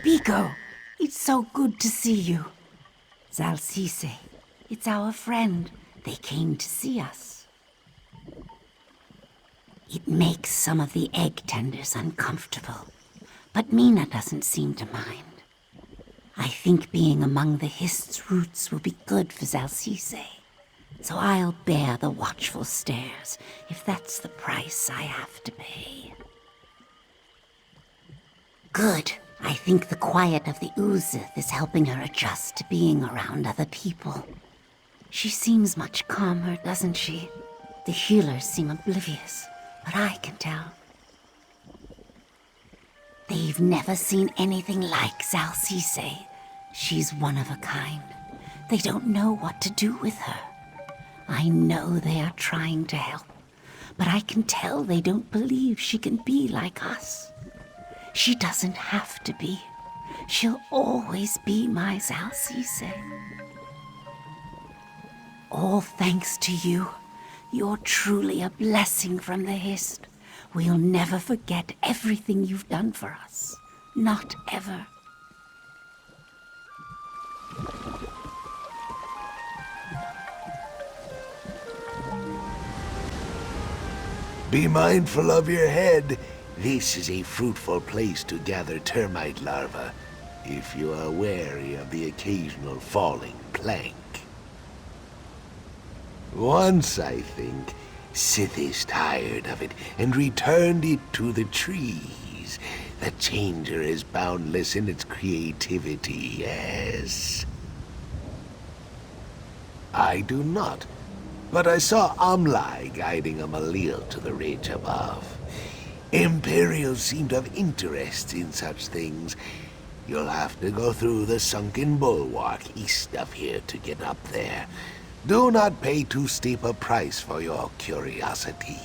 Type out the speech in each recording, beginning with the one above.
Biko, it's so good to see you. Xal-Sisei, it's our friend. They came to see us. It makes some of the egg tenders uncomfortable, but Mina doesn't seem to mind. I think being among the Hist's roots will be good for Xal-Sisei, so I'll bear the watchful stares if that's the price I have to pay. Good. I think the quiet of the Uzith is helping her adjust to being around other people. She seems much calmer, doesn't she? The healers seem oblivious, but I can tell. They've never seen anything like Xal-Sisei. She's one of a kind. They don't know what to do with her. I know they are trying to help, but I can tell they don't believe she can be like us. She doesn't have to be. She'll always be my Xal-Sisei. All thanks to you. You're truly a blessing from the Hist. We'll never forget everything you've done for us. Not ever. Be mindful of your head. This is a fruitful place to gather termite larvae, if you are wary of the occasional falling plank. Once, I think, Sithis tired of it and returned it to the trees. The Changer is boundless in its creativity, yes. I do not, but I saw Am-Lai guiding a Malil to the ridge above. Imperials seem to have interest in such things. You'll have to go through the sunken bulwark east of here to get up there. Do not pay too steep a price for your curiosity.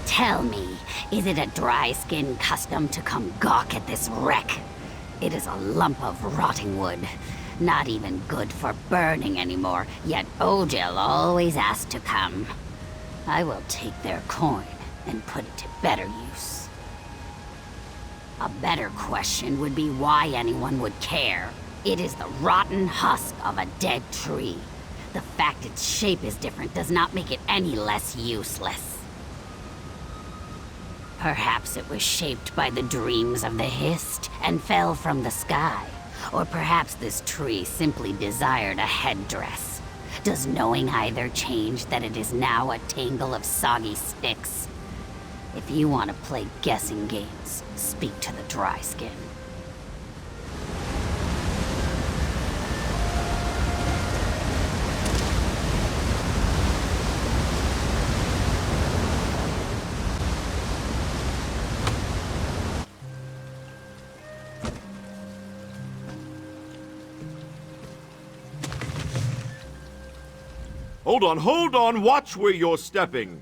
Tell me, is it a dry-skinned custom to come gawk at this wreck? It is a lump of rotting wood. Not even good for burning anymore, yet Ojel always asks to come. I will take their coin and put it to better use. A better question would be why anyone would care. It is the rotten husk of a dead tree. The fact its shape is different does not make it any less useless. Perhaps it was shaped by the dreams of the Hist and fell from the sky. Or perhaps this tree simply desired a headdress. Does knowing either change that it is now a tangle of soggy sticks? If you want to play guessing games, speak to the dry skin. Hold on, watch where you're stepping.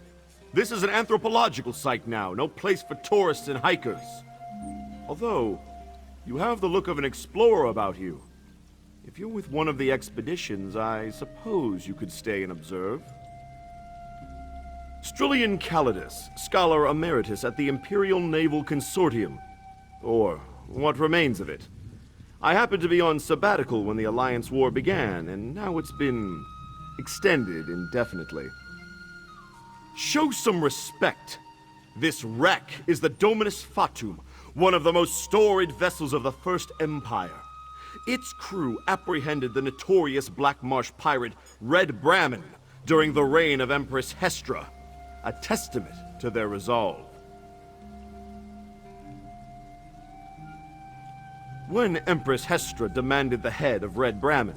This is an anthropological site now, no place for tourists and hikers. Although, you have the look of an explorer about you. If you're with one of the expeditions, I suppose you could stay and observe. Strillian Calidus, Scholar Emeritus at the Imperial Naval Consortium. Or what remains of it. I happened to be on sabbatical when the Alliance War began, and now it's been extended indefinitely. Show some respect. This wreck is the Dominus Fatum, one of the most storied vessels of the First Empire. Its crew apprehended the notorious Black Marsh pirate Red Brahmin during the reign of Empress Hestra, a testament to their resolve. When Empress Hestra demanded the head of Red Brahmin,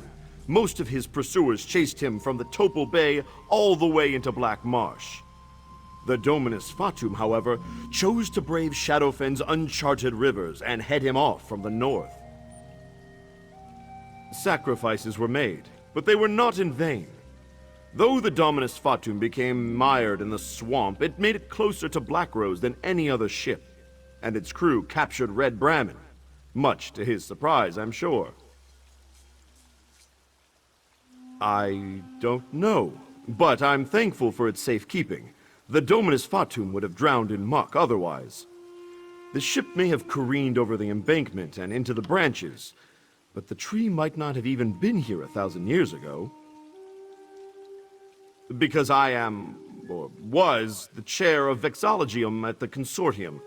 most of his pursuers chased him from the Topal Bay all the way into Black Marsh. The Dominus Fatum, however, chose to brave Shadowfen's uncharted rivers and head him off from the north. Sacrifices were made, but they were not in vain. Though the Dominus Fatum became mired in the swamp, it made it closer to Black Rose than any other ship, and its crew captured Red Brahmin, much to his surprise, I'm sure. I don't know, but I'm thankful for its safekeeping. The Dominus Fatum would have drowned in muck otherwise. The ship may have careened over the embankment and into the branches, but the tree might not have even been here 1,000 years ago. Because I am, or was, the chair of Vexologium at the Consortium,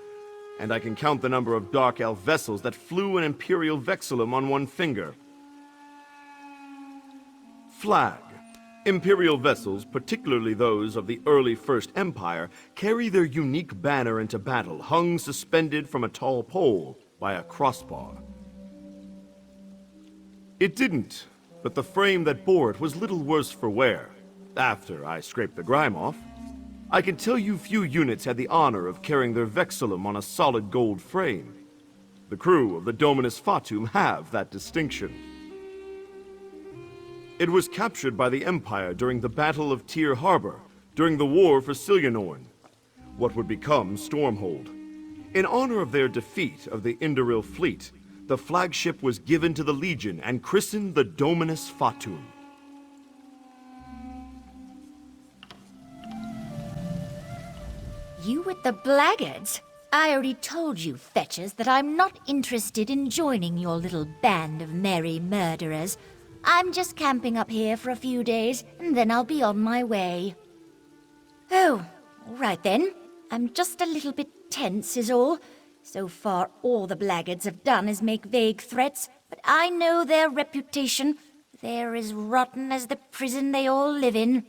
and I can count the number of Dark Elf vessels that flew an Imperial Vexillum on one finger. Flag. Imperial vessels, particularly those of the early First Empire, carry their unique banner into battle, hung suspended from a tall pole by a crossbar. It didn't, but the frame that bore it was little worse for wear. After I scraped the grime off, I can tell you few units had the honor of carrying their Vexillum on a solid gold frame. The crew of the Dominus Fatum have that distinction. It was captured by the Empire during the Battle of Tyr Harbor, during the War for Siljanorn, what would become Stormhold. In honor of their defeat of the Indoril fleet, the flagship was given to the Legion and christened the Dominus Fatum. You with the blackguards? I already told you, fetchers, that I'm not interested in joining your little band of merry murderers. I'm just camping up here for a few days, and then I'll be on my way. Oh, all right then. I'm just a little bit tense is all. So far, all the blackguards have done is make vague threats, but I know their reputation. They're as rotten as the prison they all live in.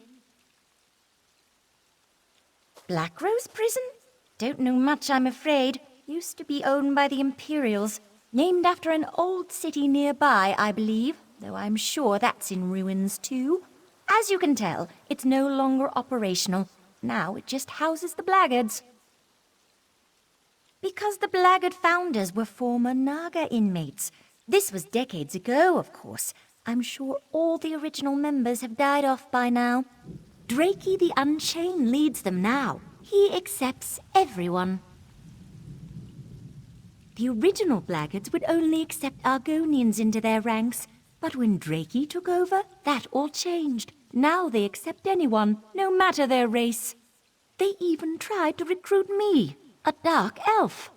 Black Rose Prison? Don't know much, I'm afraid. Used to be owned by the Imperials. Named after an old city nearby, I believe, though I'm sure that's in ruins too. As you can tell, it's no longer operational. Now it just houses the blackguards. Because the blackguard founders were former Naga inmates. This was decades ago, of course. I'm sure all the original members have died off by now. Drakey the Unchained leads them now. He accepts everyone. The original blackguards would only accept Argonians into their ranks, but when Drakey took over, that all changed. Now they accept anyone, no matter their race. They even tried to recruit me, a dark elf.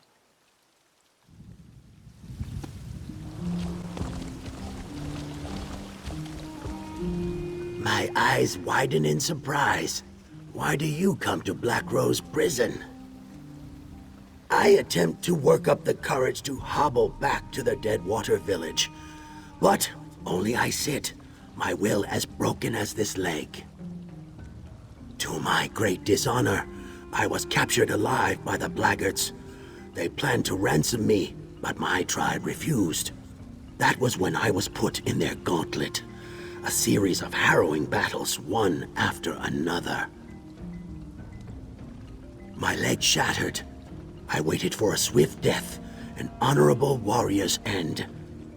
My eyes widen in surprise. Why do you come to Black Rose Prison? I attempt to work up the courage to hobble back to the Deadwater Village. But only I sit, my will as broken as this leg. To my great dishonor, I was captured alive by the blackguards. They planned to ransom me, but my tribe refused. That was when I was put in their gauntlet. A series of harrowing battles, one after another. My leg shattered. I waited for a swift death, an honorable warrior's end.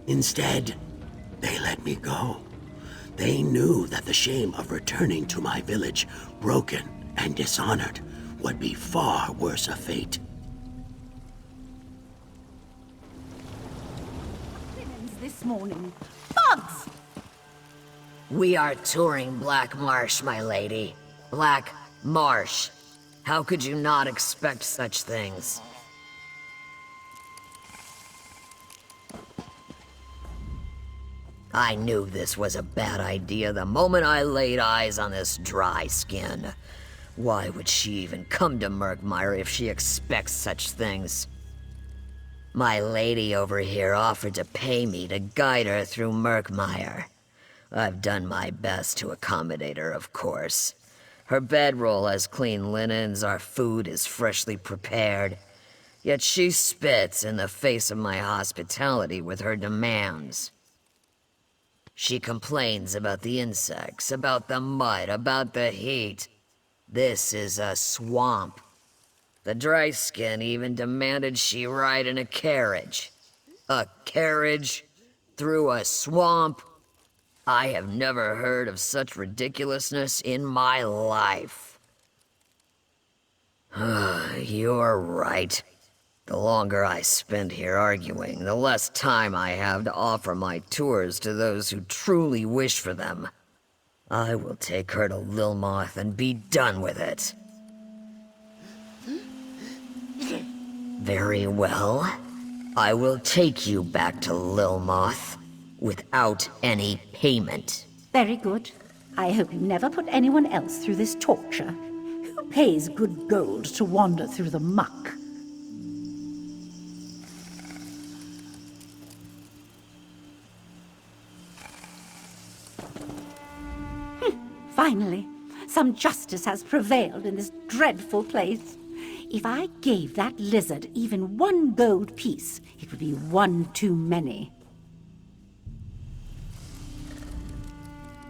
Instead, they let me go. They knew that the shame of returning to my village, broken and dishonored, would be far worse a fate. This morning. Bugs! We are touring Black Marsh, my lady. Black Marsh. How could you not expect such things? I knew this was a bad idea the moment I laid eyes on this dry skin. Why would she even come to Murkmire if she expects such things? My lady over here offered to pay me to guide her through Murkmire. I've done my best to accommodate her, of course. Her bedroll has clean linens, our food is freshly prepared. Yet she spits in the face of my hospitality with her demands. She complains about the insects, about the mud, about the heat. This is a swamp. The dry skin even demanded she ride in a carriage. A carriage? Through a swamp? I have never heard of such ridiculousness in my life. You're right. The longer I spend here arguing, the less time I have to offer my tours to those who truly wish for them. I will take her to Lilmoth and be done with it. Very well. I will take you back to Lilmoth without any payment. Very good. I hope you never put anyone else through this torture. Who pays good gold to wander through the muck? Finally, some justice has prevailed in this dreadful place. If I gave that lizard even one gold piece, it would be one too many.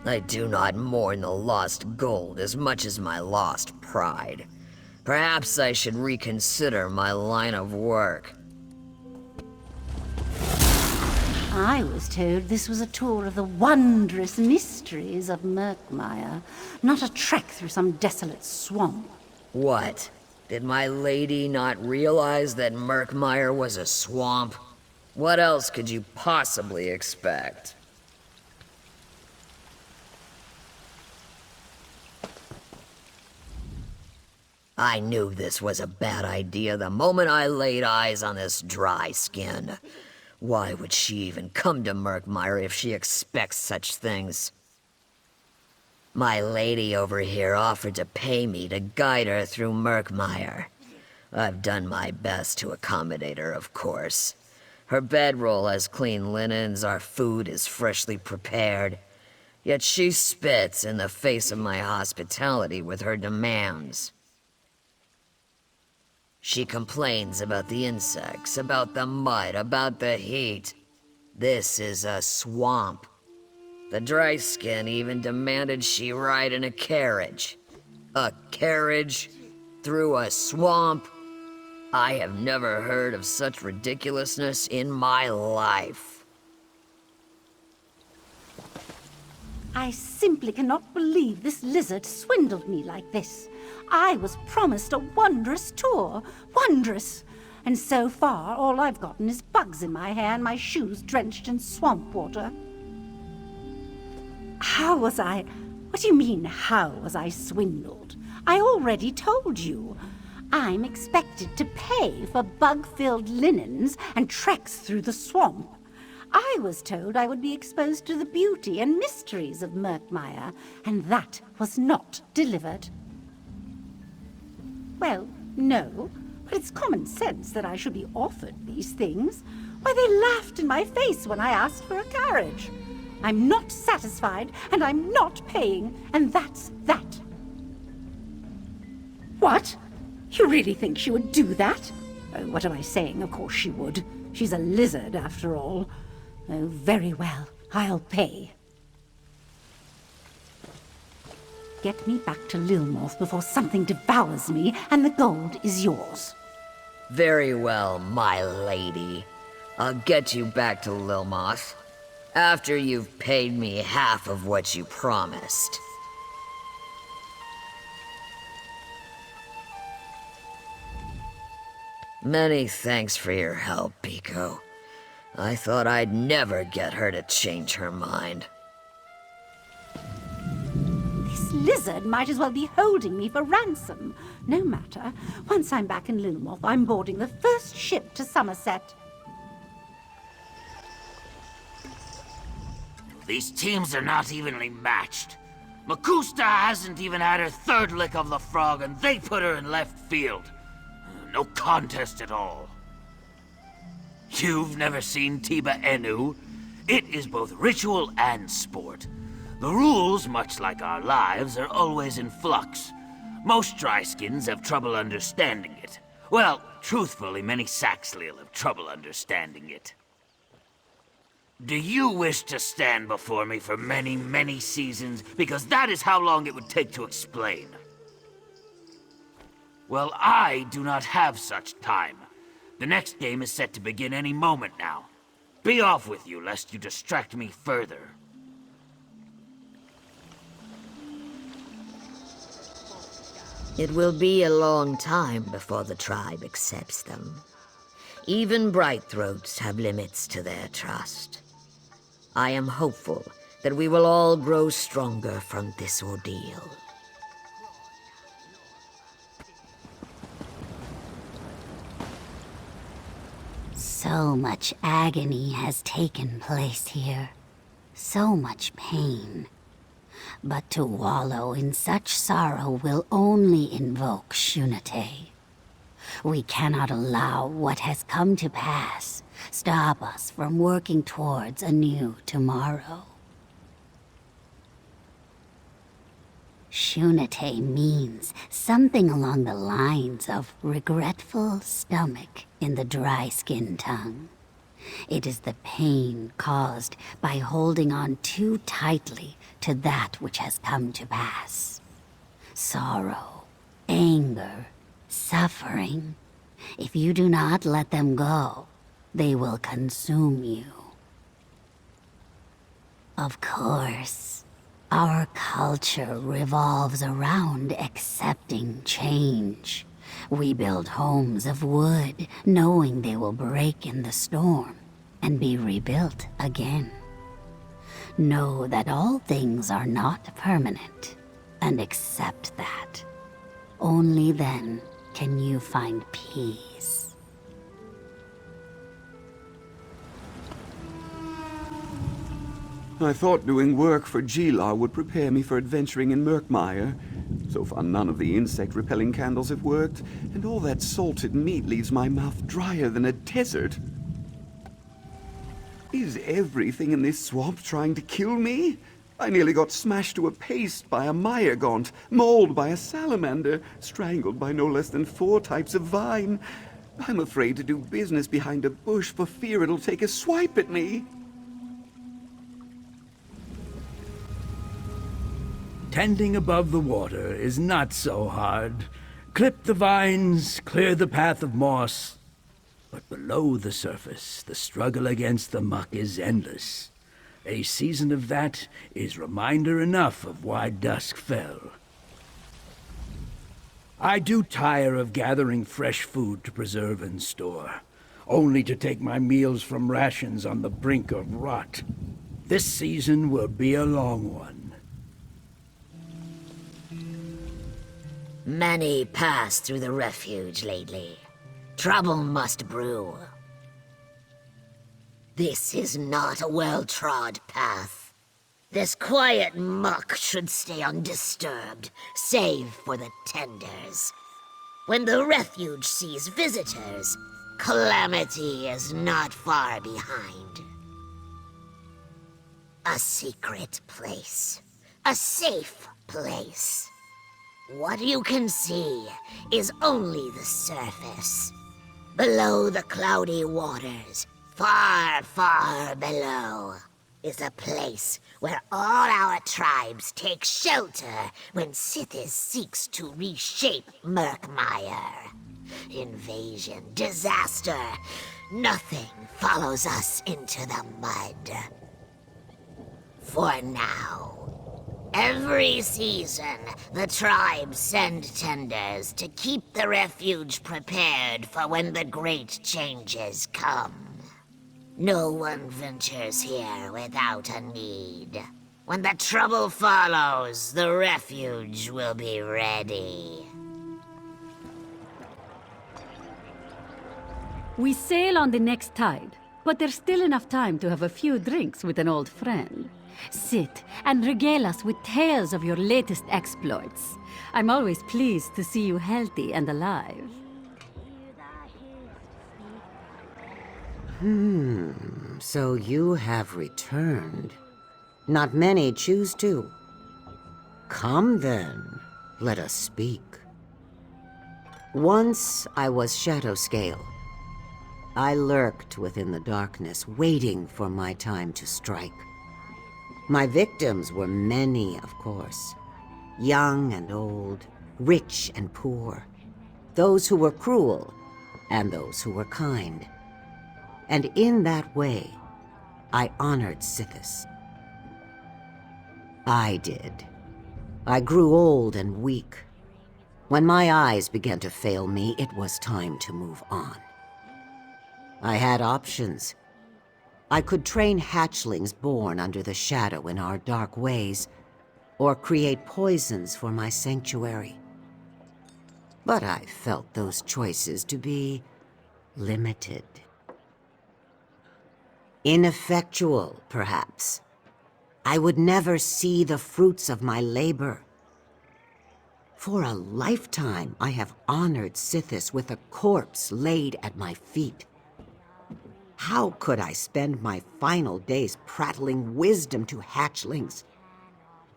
I do not mourn the lost gold as much as my lost pride. Perhaps I should reconsider my line of work. I was told this was a tour of the wondrous mysteries of Murkmire, not a trek through some desolate swamp. What? Did my lady not realize that Murkmire was a swamp? What else could you possibly expect? I knew this was a bad idea the moment I laid eyes on this dry skin. Why would she even come to Murkmire if she expects such things? My lady over here offered to pay me to guide her through Murkmire. I've done my best to accommodate her, of course. Her bedroll has clean linens, our food is freshly prepared. Yet she spits in the face of my hospitality with her demands. She complains about the insects, about the mud, about the heat. This is a swamp. The dry skin even demanded she ride in a carriage. A carriage? Through a swamp? I have never heard of such ridiculousness in my life. I simply cannot believe this lizard swindled me like this. I was promised a wondrous tour. Wondrous! And so far, all I've gotten is bugs in my hair and my shoes drenched in swamp water. How was I... What do you mean, how was I swindled? I already told you. I'm expected to pay for bug-filled linens and treks through the swamp. I was told I would be exposed to the beauty and mysteries of Murkmire, and that was not delivered. Well, no, but it's common sense that I should be offered these things. Why, they laughed in my face when I asked for a carriage. I'm not satisfied, and I'm not paying, and that's that. What? You really think she would do that? Oh, what am I saying? Of course she would. She's a lizard, after all. Oh, very well. I'll pay. Get me back to Lilmoth before something devours me, and the gold is yours. Very well, my lady. I'll get you back to Lilmoth after you've paid me half of what you promised. Many thanks for your help, Pico. I thought I'd never get her to change her mind. This lizard might as well be holding me for ransom. No matter. Once I'm back in Lilmoth, I'm boarding the first ship to Somerset. These teams are not evenly matched. Makusta hasn't even had her third lick of the frog, and they put her in left field. No contest at all. You've never seen Teeba-Enu? It is both ritual and sport. The rules, much like our lives, are always in flux. Most dryskins have trouble understanding it. Well, truthfully, many Saxhleel have trouble understanding it. Do you wish to stand before me for many, many seasons? Because that is how long it would take to explain. Well, I do not have such time. The next game is set to begin any moment now. Be off with you, lest you distract me further. It will be a long time before the tribe accepts them. Even Brightthroats have limits to their trust. I am hopeful that we will all grow stronger from this ordeal. So much agony has taken place here. So much pain. But to wallow in such sorrow will only invoke Shunate. We cannot allow what has come to pass stop us from working towards a new tomorrow. Shunate means something along the lines of regretful stomach in the dry-skinned tongue. It is the pain caused by holding on too tightly to that which has come to pass. Sorrow, anger, suffering. If you do not let them go, they will consume you. Of course, our culture revolves around accepting change. We build homes of wood, knowing they will break in the storm and be rebuilt again. Know that all things are not permanent, and accept that. Only then can you find peace. I thought doing work for Jee-Lar would prepare me for adventuring in Murkmire. So far, none of the insect-repelling candles have worked, and all that salted meat leaves my mouth drier than a desert. Is everything in this swamp trying to kill me? I nearly got smashed to a paste by a myrgont, mauled by a salamander, strangled by no less than 4 types of vine. I'm afraid to do business behind a bush for fear it'll take a swipe at me. Tending above the water is not so hard. Clip the vines, clear the path of moss. But below the surface, the struggle against the muck is endless. A season of that is reminder enough of why dusk fell. I do tire of gathering fresh food to preserve and store, only to take my meals from rations on the brink of rot. This season will be a long one. Many pass through the refuge lately. Trouble must brew. This is not a well-trod path. This quiet muck should stay undisturbed, save for the tenders. When the refuge sees visitors, calamity is not far behind. A secret place. A safe place. What you can see is only the surface. Below the cloudy waters, far, far below, is a place where all our tribes take shelter when Sithis seeks to reshape Murkmire. Invasion, disaster, nothing follows us into the mud. For now. Every season, the tribes send tenders to keep the refuge prepared for when the great changes come. No one ventures here without a need. When the trouble follows, the refuge will be ready. We sail on the next tide, but there's still enough time to have a few drinks with an old friend. Sit and regale us with tales of your latest exploits. I'm always pleased to see you healthy and alive. So you have returned. Not many choose to. Come then, let us speak. Once I was Shadowscale. I lurked within the darkness, waiting for my time to strike. My victims were many, of course. Young and old, rich and poor. Those who were cruel, and those who were kind. And in that way, I honored Sithis. I did. I grew old and weak. When my eyes began to fail me, it was time to move on. I had options. I could train hatchlings born under the shadow in our dark ways, or create poisons for my sanctuary. But I felt those choices to be limited. Ineffectual, perhaps. I would never see the fruits of my labor. For a lifetime, I have honored Sithis with a corpse laid at my feet. How could I spend my final days prattling wisdom to hatchlings,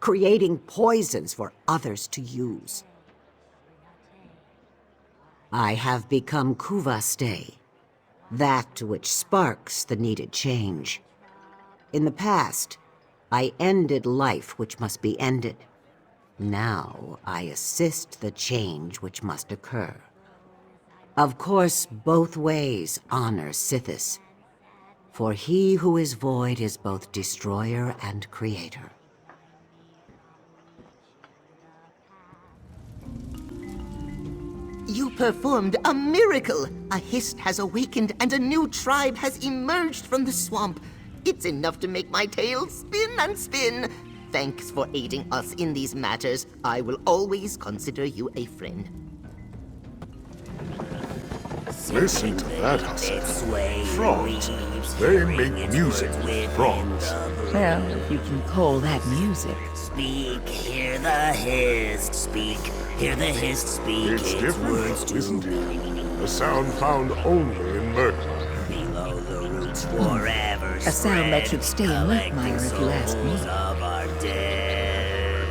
creating poisons for others to use? I have become Kuvaste, that which sparks the needed change. In the past, I ended life which must be ended. Now, I assist the change which must occur. Of course, both ways honor Sithis, for he who is void is both destroyer and creator. You performed a miracle! A Hist has awakened and a new tribe has emerged from the swamp. It's enough to make my tail spin and spin. Thanks for aiding us in these matters. I will always consider you a friend. Listen to that, Hassan. Frogs. They make music with frogs. Well, if you can call that music. Speak, hear the hist. Speak, hear the hist. Speak, It's different, though, isn't it? A sound found only in Murkmire. Below the roots forever A sound that should stay in Murkmire, if you ask me. Of our dead.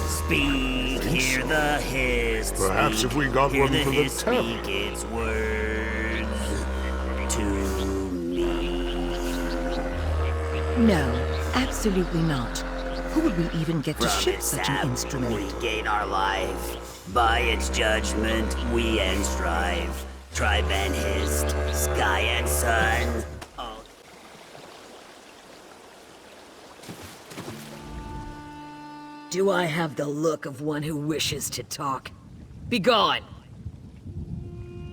Speak, hear the hist. Perhaps if we got hear one the for the hist, town. speak its words to me. No, absolutely not. Who would we even get to From ship its such an sap, instrument? we gain our life. By its judgment, we end strive. Tribe and hist, sky and sun. All Do I have the look of one who wishes to talk? Begone!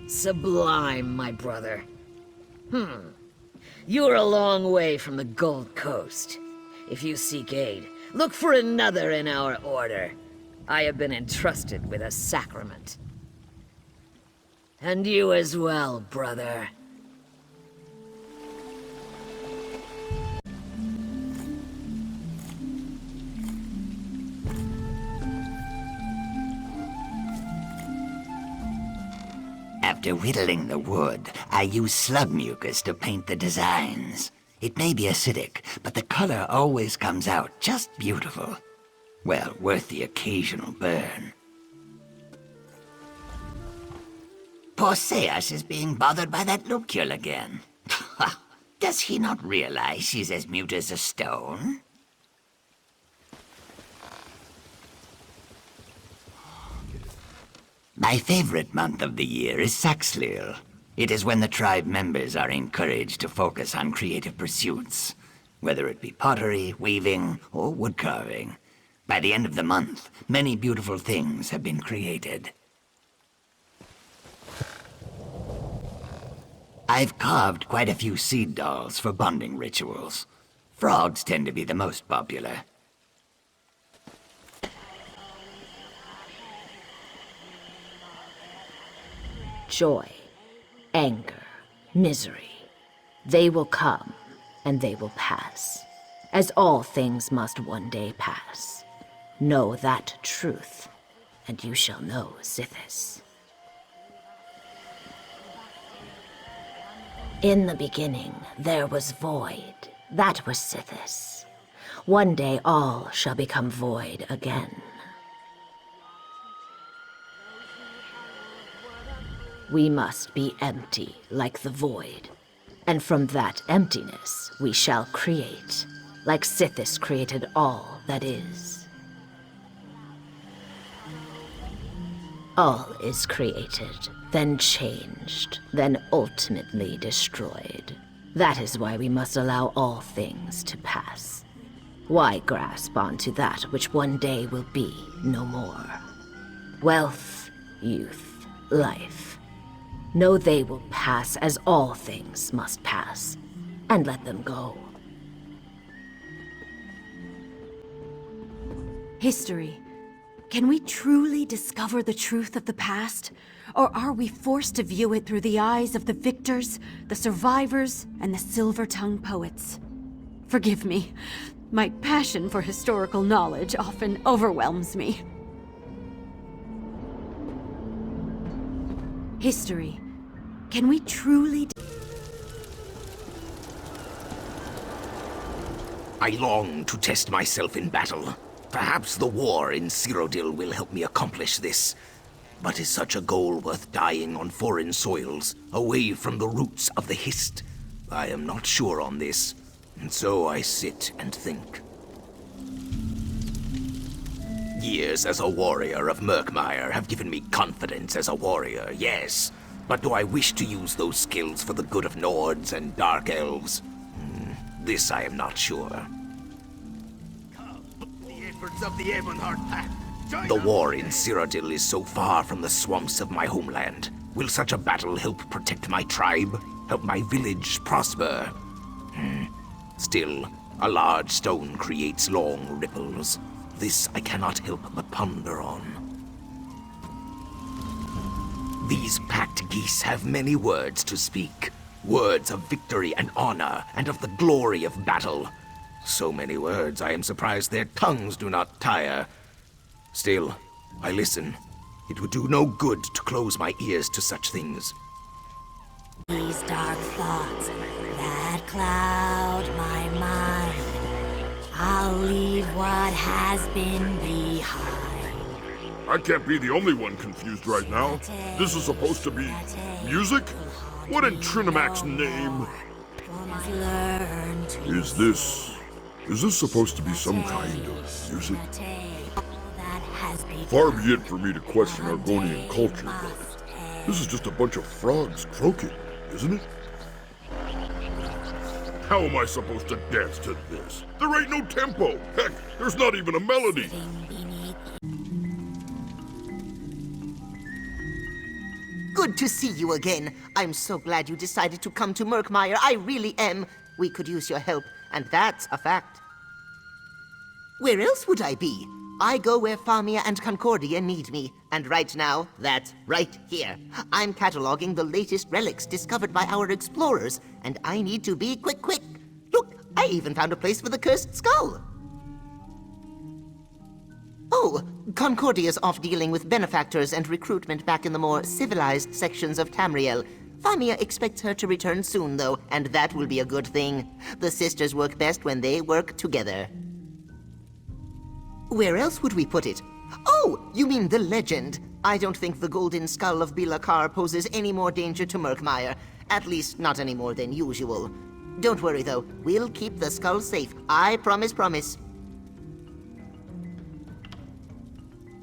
Sublime, my brother. You're a long way from the Gold Coast. If you seek aid, look for another in our order. I have been entrusted with a sacrament. And you as well, brother. After whittling the wood, I use slug mucus to paint the designs. It may be acidic, but the color always comes out just beautiful. Well, worth the occasional burn. Poor Seas is being bothered by that locule again. Does he not realize she's as mute as a stone? My favorite month of the year is Saxhlil. It is when the tribe members are encouraged to focus on creative pursuits, whether it be pottery, weaving, or woodcarving. By the end of the month, many beautiful things have been created. I've carved quite a few seed dolls for bonding rituals. Frogs tend to be the most popular. Joy, anger, misery. They will come, and they will pass, as all things must one day pass. Know that truth, and you shall know Sithis. In the beginning, there was void. That was Sithis. One day all shall become void again. We must be empty like the void, and from that emptiness we shall create, like Sithis created all that is. All is created, then changed, then ultimately destroyed. That is why we must allow all things to pass. Why grasp onto that which one day will be no more? Wealth, youth, life. Know they will pass as all things must pass, and let them go. History. Can we truly discover the truth of the past? Or are we forced to view it through the eyes of the victors, the survivors, and the silver-tongued poets? Forgive me. My passion for historical knowledge often overwhelms me. History. Can we truly... I long to test myself in battle. Perhaps the war in Cyrodiil will help me accomplish this. But is such a goal worth dying on foreign soils, away from the roots of the Hist? I am not sure on this, and so I sit and think. Years as a warrior of Murkmire have given me confidence as a warrior, yes. But do I wish to use those skills for the good of Nords and Dark Elves? This I am not sure. The war in Cyrodiil is so far from the swamps of my homeland. Will such a battle help protect my tribe? Help my village prosper? Still, a large stone creates long ripples. This I cannot help but ponder on. These packed geese have many words to speak. Words of victory and honor, and of the glory of battle. So many words, I am surprised their tongues do not tire. Still, I listen. It would do no good to close my ears to such things. These dark thoughts that cloud my mind, I'll leave what has been behind. I can't be the only one confused right now. This is supposed to be music? What in Trinimac's name? Is this supposed to be some kind of music? Far be it for me to question Argonian culture, but this is just a bunch of frogs croaking, isn't it? How am I supposed to dance to this? There ain't no tempo. Heck, there's not even a melody. Good to see you again. I'm so glad you decided to come to Murkmire. I really am. We could use your help, and that's a fact. Where else would I be? I go where Famia and Concordia need me, and right now, that's right here. I'm cataloging the latest relics discovered by our explorers, and I need to be quick. Look, I even found a place for the cursed skull. Oh, Concordia's off dealing with benefactors and recruitment back in the more civilized sections of Tamriel. Famia expects her to return soon, though, and that will be a good thing. The sisters work best when they work together. Where else would we put it? Oh, you mean the legend. I don't think the golden skull of Bilakar poses any more danger to Murkmire. At least not any more than usual. Don't worry, though. We'll keep the skull safe. I promise.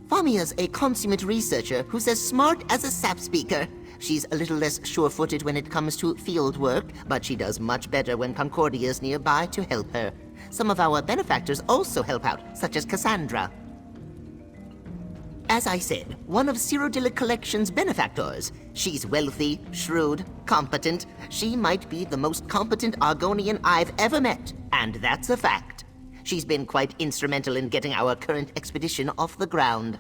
Famia's a consummate researcher who's as smart as a sap speaker. She's a little less sure-footed when it comes to field work, but she does much better when Concordia's nearby to help her. Some of our benefactors also help out, such as Cassandra. As I said, one of Cyrodiil Collection's benefactors. She's wealthy, shrewd, competent. She might be the most competent Argonian I've ever met, and that's a fact. She's been quite instrumental in getting our current expedition off the ground.